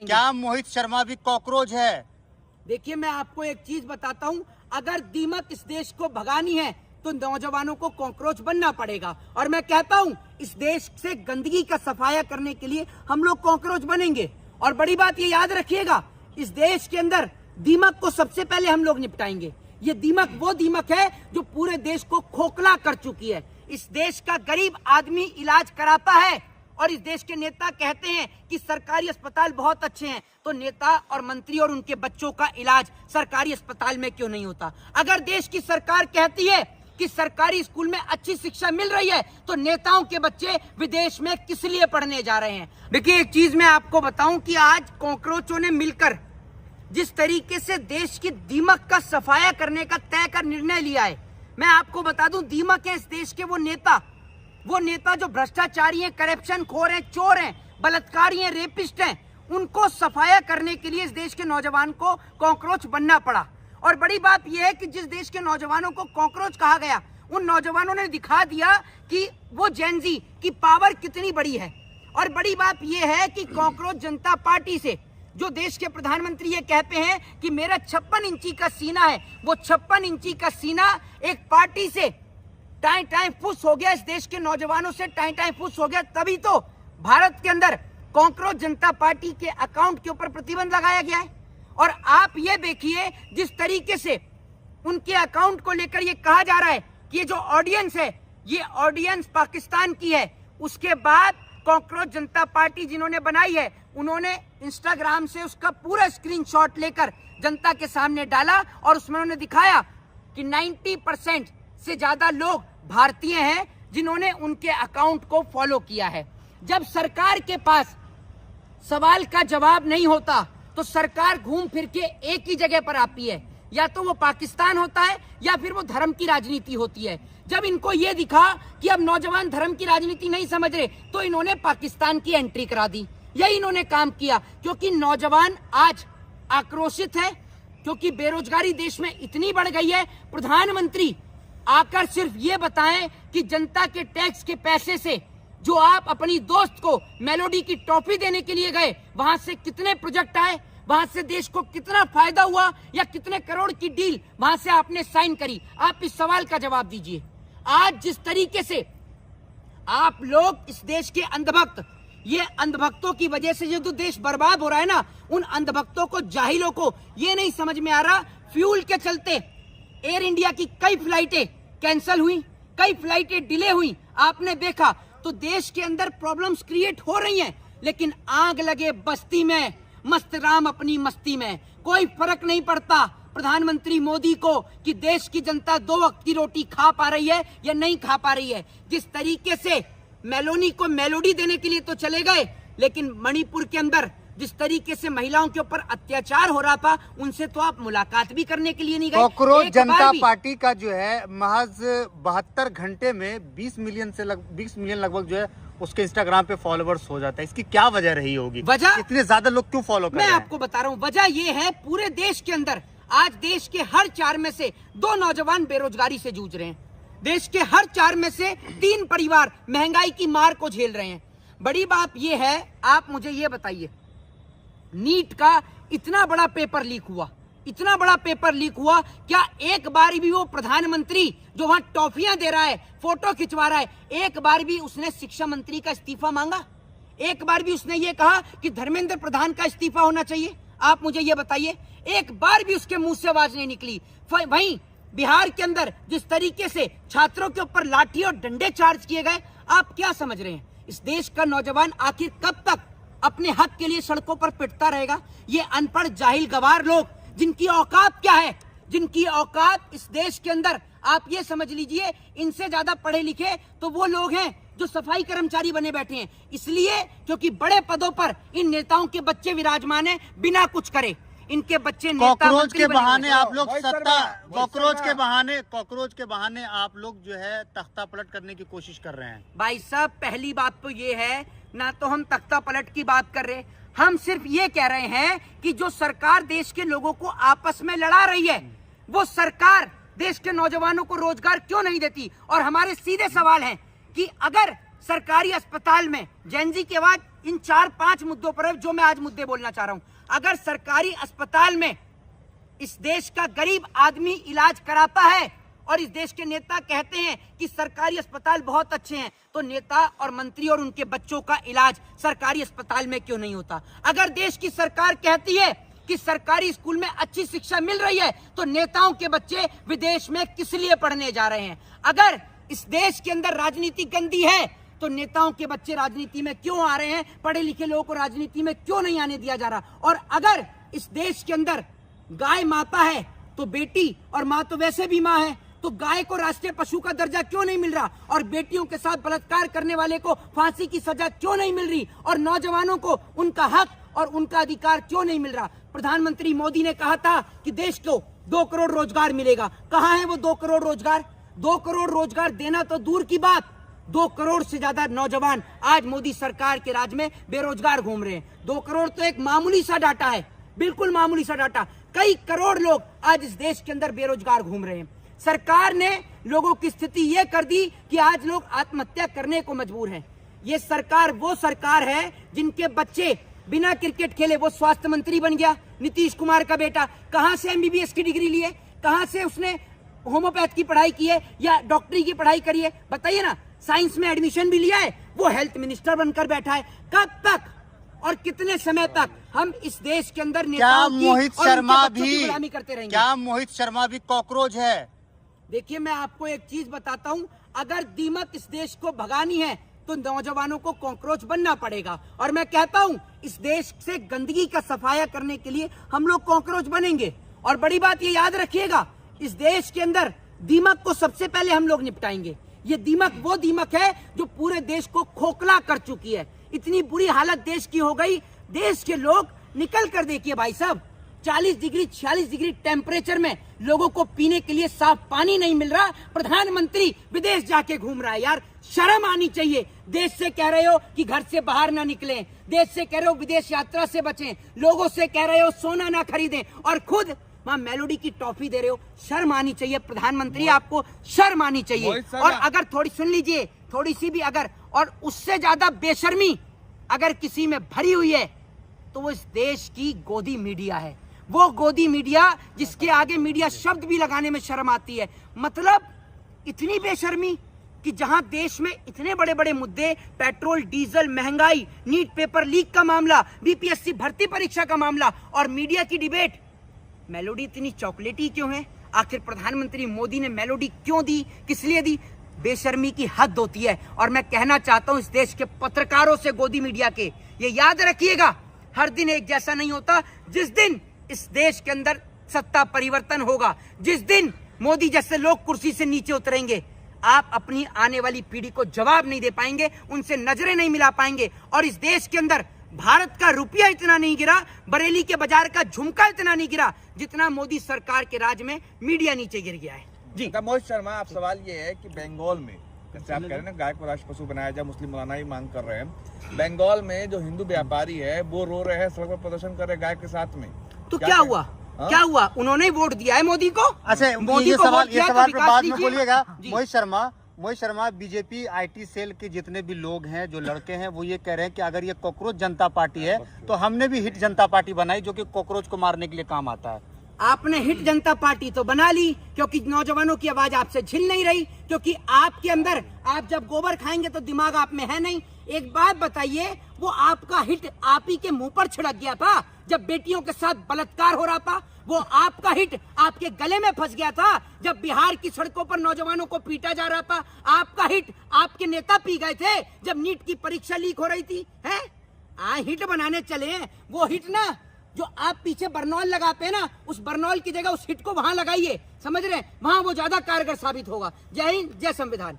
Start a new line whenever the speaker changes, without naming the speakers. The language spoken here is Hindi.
क्या मोहित शर्मा भी कॉकरोच है?
देखिए, मैं आपको एक चीज बताता हूँ, अगर दीमक इस देश को भगानी है तो नौजवानों को कॉकरोच बनना पड़ेगा। और मैं कहता हूँ, इस देश से गंदगी का सफाया करने के लिए हम लोग कॉकरोच बनेंगे। और बड़ी बात ये याद रखिएगा, इस देश के अंदर दीमक को सबसे पहले हम लोग निपटाएंगे। ये दीमक वो दीमक है जो पूरे देश को खोखला कर चुकी है। इस देश का गरीब आदमी इलाज कराता है और इस देश के नेता कहते हैं कि सरकारी अस्पताल बहुत अच्छे हैं, तो नेता और मंत्री और उनके बच्चों का इलाज सरकारी अस्पताल में क्यों नहीं होता? अगर देश की सरकार कहती है कि सरकारी स्कूल में अच्छी शिक्षा मिल रही है, तो नेताओं के बच्चे विदेश में किस लिए पढ़ने जा रहे हैं? देखिए, एक चीज मैं आपको बताऊं कि आज कॉकरोचों ने मिलकर जिस तरीके से देश की दीमक का सफाया करने का तय कर निर्णय लिया है, मैं आपको बता दूं, दीमक है इस देश के वो नेता जो भ्रष्टाचारी हैं, करप्शन खोर हैं, चोर हैं, बलात्कारी हैं, रेपिस्ट हैं, उनको सफाया करने के लिए इस देश के नौजवान को कॉकरोच बनना पड़ा। और बड़ी बात यह है कि जिस देश के नौजवानों को कॉकरोच कहा गया, उन नौजवानों ने दिखा दिया कि वो जेन जी की पावर कितनी बड़ी है। और बड़ी बात यह है कि कॉकरोच जनता पार्टी से जो देश के प्रधानमंत्री ये कहते हैं कि मेरा 56 इंची का सीना है, वो 56 इंची का सीना एक पार्टी से टाई फुस हो गया, इस देश के नौजवानों से टाई फुस हो गया। तभी तो भारत के अंदर कॉकरोच जनता पार्टी के अकाउंट के ऊपर प्रतिबंध लगाया गया है। और आप ये देखिए, जिस तरीके से उनके अकाउंट को लेकर ये कहा जा रहा है कि ये जो ऑडियंस है, ये ऑडियंस पाकिस्तान की है। उसके बाद कॉकरोच जनता पार्टी जिन्होंने बनाई है, उन्होंने इंस्टाग्राम से उसका पूरा स्क्रीनशॉट लेकर जनता के सामने डाला और उसमें उन्होंने दिखाया कि 90% से ज्यादा लोग भारतीय हैं जिन्होंने उनके अकाउंट को फॉलो किया है। जब सरकार के पास सवाल का जवाब नहीं होता तो सरकार घूम फिर के एक ही जगह पर आती है, या तो वो पाकिस्तान होता है या फिर वो धर्म की राजनीति होती है। जब इनको ये दिखा कि अब नौजवान धर्म की राजनीति नहीं समझ रहे, तो इन्होंने पाकिस्तान की एंट्री करा दी। यही इन्होंने काम किया, क्योंकि नौजवान आज आक्रोशित है, क्योंकि बेरोजगारी देश में इतनी बढ़ गई है। प्रधानमंत्री आकर सिर्फ ये बताएं कि जनता के टैक्स के पैसे से जो आप अपनी दोस्त को मेलोडी की टॉफी देने के लिए गए, वहां से कितने प्रोजेक्ट आए, वहां से देश को कितना फायदा हुआ, या कितने करोड़ की डील वहां से आपने साइन करी? आप इस सवाल का जवाब दीजिए। आज जिस तरीके से आप लोग इस देश के अंधभक्त, ये अंधभक्तों की वजह से जो देश बर्बाद हो रहा है ना, उन अंधभक्तों को, जाहिलों को ये नहीं समझ में आ रहा, फ्यूल के चलते एयर इंडिया की कई फ्लाइटें कैंसिल हुई, कई फ्लाइटें डिले हुई। आपने देखा तो देश के अंदर प्रॉब्लम्स क्रिएट हो रही हैं, लेकिन आग लगे बस्ती में, मस्त राम अपनी मस्ती में। कोई फर्क नहीं पड़ता प्रधानमंत्री मोदी को कि देश की जनता 2 वक्त की रोटी खा पा रही है या नहीं खा पा रही है। जिस तरीके से मेलोनी को मेलोडी देने के लिए तो चले गए, लेकिन मणिपुर के अंदर जिस तरीके से महिलाओं के ऊपर अत्याचार हो रहा था, उनसे तो आप मुलाकात भी करने के लिए नहीं गए।
कॉकरोच जनता पार्टी का जो है महज 72 घंटे में 20 मिलियन लगभग जो है उसके इंस्टाग्राम पे फॉलोवर्स हो जाता है। इसकी क्या वजह रही होगी? वजह इतने ज्यादा लोग क्यों फॉलो कर रहे हैं?
मैं आपको बता रहा हूँ, वजह ये है, पूरे देश के अंदर आज देश के हर 4 में से 2 नौजवान बेरोजगारी से जूझ रहे हैं। देश के हर 4 में से 3 परिवार महंगाई की मार को झेल रहे हैं। बड़ी बात यह है, आप मुझे ये बताइए, नीट का इतना बड़ा पेपर लीक हुआ, क्या एक बार भी वो प्रधानमंत्री जो वहां टॉफियां दे रहा है, फोटो खिंचवा रहा है, एक बार भी उसने शिक्षा मंत्री का इस्तीफा मांगा? एक बार भी उसने ये कहा कि धर्मेंद्र प्रधान का इस्तीफा होना चाहिए? आप मुझे ये बताइए, एक बार भी उसके मुंह से आवाज नहीं निकली। वहीं बिहार के अंदर जिस तरीके से छात्रों के ऊपर लाठी और डंडे चार्ज किए गए, आप क्या समझ रहे हैं? इस देश का नौजवान आखिर कब तक अपने हक के लिए सड़कों पर पिटता रहेगा? ये अनपढ़ जाहिल गवार लोग, जिनकी औकात क्या है, जिनकी औकात इस देश के अंदर, आप ये समझ लीजिए, इनसे ज्यादा पढ़े लिखे तो वो लोग हैं जो सफाई कर्मचारी बने बैठे हैं। इसलिए क्योंकि बड़े पदों पर इन नेताओं के बच्चे विराजमान हैं, बिना कुछ करे इनके बच्चे
कॉकरोच के बहाने आप लोग कॉकरोच के बहाने आप लोग जो है तख्ता पलट करने की कोशिश कर रहे हैं।
भाई साहब, पहली बात तो ये है, ना तो हम तख्ता पलट की बात कर रहे, हम सिर्फ ये कह रहे हैं कि जो सरकार देश के लोगों को आपस में लड़ा रही है, वो सरकार देश के नौजवानों को रोजगार क्यों नहीं देती? और हमारे सीधे सवाल हैं कि अगर सरकारी अस्पताल में जेन जी की आवाज इन 4-5 मुद्दों पर है जो मैं आज मुद्दे बोलना चाह रहा हूं। अगर सरकारी अस्पताल में इस देश का गरीब आदमी इलाज कराता है और इस देश के नेता कहते हैं कि सरकारी अस्पताल बहुत अच्छे हैं, तो नेता और मंत्री और उनके बच्चों का इलाज सरकारी अस्पताल में क्यों नहीं होता? अगर देश की सरकार कहती है कि सरकारी स्कूल में अच्छी शिक्षा मिल रही है, तो नेताओं के बच्चे विदेश में किस लिए पढ़ने जा रहे हैं? अगर इस देश के अंदर राजनीति गंदी है, तो नेताओं के बच्चे राजनीति में क्यों आ रहे हैं? पढ़े लिखे लोगों को राजनीति में क्यों नहीं आने दिया जा रहा? और अगर इस देश के अंदर गाय माता है, तो बेटी और माँ तो वैसे भी माँ है, तो गाय को राष्ट्रीय पशु का दर्जा क्यों नहीं मिल रहा? और बेटियों के साथ बलात्कार करने वाले को फांसी की सजा क्यों नहीं मिल रही? और नौजवानों को उनका हक और उनका अधिकार क्यों नहीं मिल रहा? प्रधानमंत्री मोदी ने कहा था कि देश को 2 करोड़ रोजगार मिलेगा। कहाँ है वो 2 करोड़ रोजगार? 2 करोड़ रोजगार देना तो दूर की बात, 2 करोड़ से ज्यादा नौजवान आज मोदी सरकार के राज में बेरोजगार घूम रहे हैं। 2 करोड़ तो एक मामूली सा डाटा है, बिल्कुल मामूली सा डाटा। कई करोड़ लोग आज इस देश के अंदर बेरोजगार घूम रहे हैं। सरकार ने लोगों की स्थिति यह कर दी कि आज लोग आत्महत्या करने को मजबूर हैं। ये सरकार वो सरकार है जिनके बच्चे बिना क्रिकेट खेले वो स्वास्थ्य मंत्री बन गया। नीतीश कुमार का बेटा कहां से एमबीबीएस की डिग्री ली है? कहां से उसने होम्योपैथ की पढ़ाई की है या डॉक्टरी की पढ़ाई करी है? बताइए ना। साइंस में एडमिशन भी लिया है, वो हेल्थ मिनिस्टर बनकर बैठा है। कब तक और कितने समय तक हम इस देश के अंदर नेताओं की
मोहित शर्मा भी
गुलामी करते रहेंगे?
क्या मोहित शर्मा भी कॉकरोच है?
देखिए, मैं आपको एक चीज बताता हूं, अगर दीमक इस देश को भगानी है तो नौजवानों को कॉकरोच बनना पड़ेगा। और मैं कहता हूं, इस देश से गंदगी का सफाया करने के लिए हम लोग कॉकरोच बनेंगे। और बड़ी बात ये याद रखिएगा, इस देश के अंदर दीमक को सबसे पहले हम लोग निपटाएंगे। ये दीमक वो दीमक है जो पूरे देश को खोखला कर चुकी है। इतनी बुरी हालत देश की हो गई, देश के लोग निकल कर देखिए भाई साहब, 40 डिग्री 46 डिग्री टेम्परेचर में लोगों को पीने के लिए साफ पानी नहीं मिल रहा। प्रधानमंत्री विदेश जाके घूम रहा है। यार, शर्म आनी चाहिए। देश से कह रहे हो कि घर से बाहर ना निकलें, देश से कह रहे हो विदेश यात्रा से बचें, लोगों से कह रहे हो सोना ना खरीदें, और खुद वहां मेलोडी की टॉफी दे रहे हो। शर्म आनी चाहिए प्रधानमंत्री, आपको शर्म आनी चाहिए। और अगर थोड़ी सुन लीजिए, थोड़ी सी भी अगर और उससे ज्यादा बेशर्मी अगर किसी में भरी हुई है तो वो इस देश की गोदी मीडिया है। वो गोदी मीडिया जिसके आगे मीडिया शब्द भी लगाने में शर्म आती है। मतलब इतनी बेशर्मी कि जहां देश में इतने बड़े बड़े मुद्दे, पेट्रोल डीजल महंगाई, नीट पेपर लीक का मामला, बीपीएससी भर्ती परीक्षा का मामला और मीडिया की डिबेट, मेलोडी इतनी चॉकलेटी क्यों है? आखिर प्रधानमंत्री मोदी ने मेलोडी क्यों दी, किस लिए दी? बेशर्मी की हद होती है। और मैं कहना चाहता हूं इस देश के पत्रकारों से, गोदी मीडिया के, ये याद रखिएगा, हर दिन एक जैसा नहीं होता। जिस दिन इस देश के अंदर सत्ता परिवर्तन होगा, जिस दिन मोदी जैसे लोग कुर्सी से नीचे उतरेंगे, आप अपनी आने वाली पीढ़ी को जवाब नहीं दे पाएंगे, उनसे नजरें नहीं मिला पाएंगे। और इस देश के अंदर भारत का रुपया इतना नहीं गिरा, बरेली के बाजार का झुमका इतना नहीं गिरा जितना मोदी सरकार के राज में मीडिया नीचे गिर गया है। जी
मोहित शर्मा, आप सवाल ये है कि बंगाल में, जैसे आप कह रहे हैं ना, गाय को राष्ट्र पशु बनाया जाए, मुस्लिम मौलाना ही मांग कर रहे हैं। बंगाल में जो हिंदू व्यापारी है वो रो रहे हैं, सड़क पर प्रदर्शन कर रहे हैं गाय के साथ में।
तो क्या हुआ? क्या हुआ? उन्होंने वोट दिया है मोदी को।
अच्छा,
मोदी
ये
को
सवाल पे बाद में
दीजिए।
बोलिएगा। Mohit Sharma, BJP IT cell के जितने भी लोग हैं, जो लड़के हैं, वो ये कह रहे हैं कि अगर ये कॉकरोच जनता पार्टी है तो हमने भी हिट जनता पार्टी बनाई जो कि कॉकरोच को मारने के लिए काम आता है।
आपने हिट जनता पार्टी तो बना ली क्योंकि नौजवानों की आवाज आपसे झिल नहीं रही, क्योंकि आपके अंदर, आप जब गोबर खाएंगे तो दिमाग आप में है नहीं। एक बात बताइए, वो आपका हिट आप ही के मुंह पर छिड़क गया था जब बेटियों के साथ बलात्कार हो रहा था। वो आपका हिट आपके गले में फंस गया था जब बिहार की सड़कों पर नौजवानों को पीटा जा रहा था। आपका हिट आपके नेता पी गए थे जब नीट की परीक्षा लीक हो रही थी। है हिट बनाने चले हैं, वो हिट ना जो आप पीछे बर्नौल लगाते हैं ना, उस बर्नौल की जगह उस हिट को वहां लगाइए, समझ रहे हैं? वहां वो ज्यादा कारगर साबित होगा। जय हिंद, जय संविधान।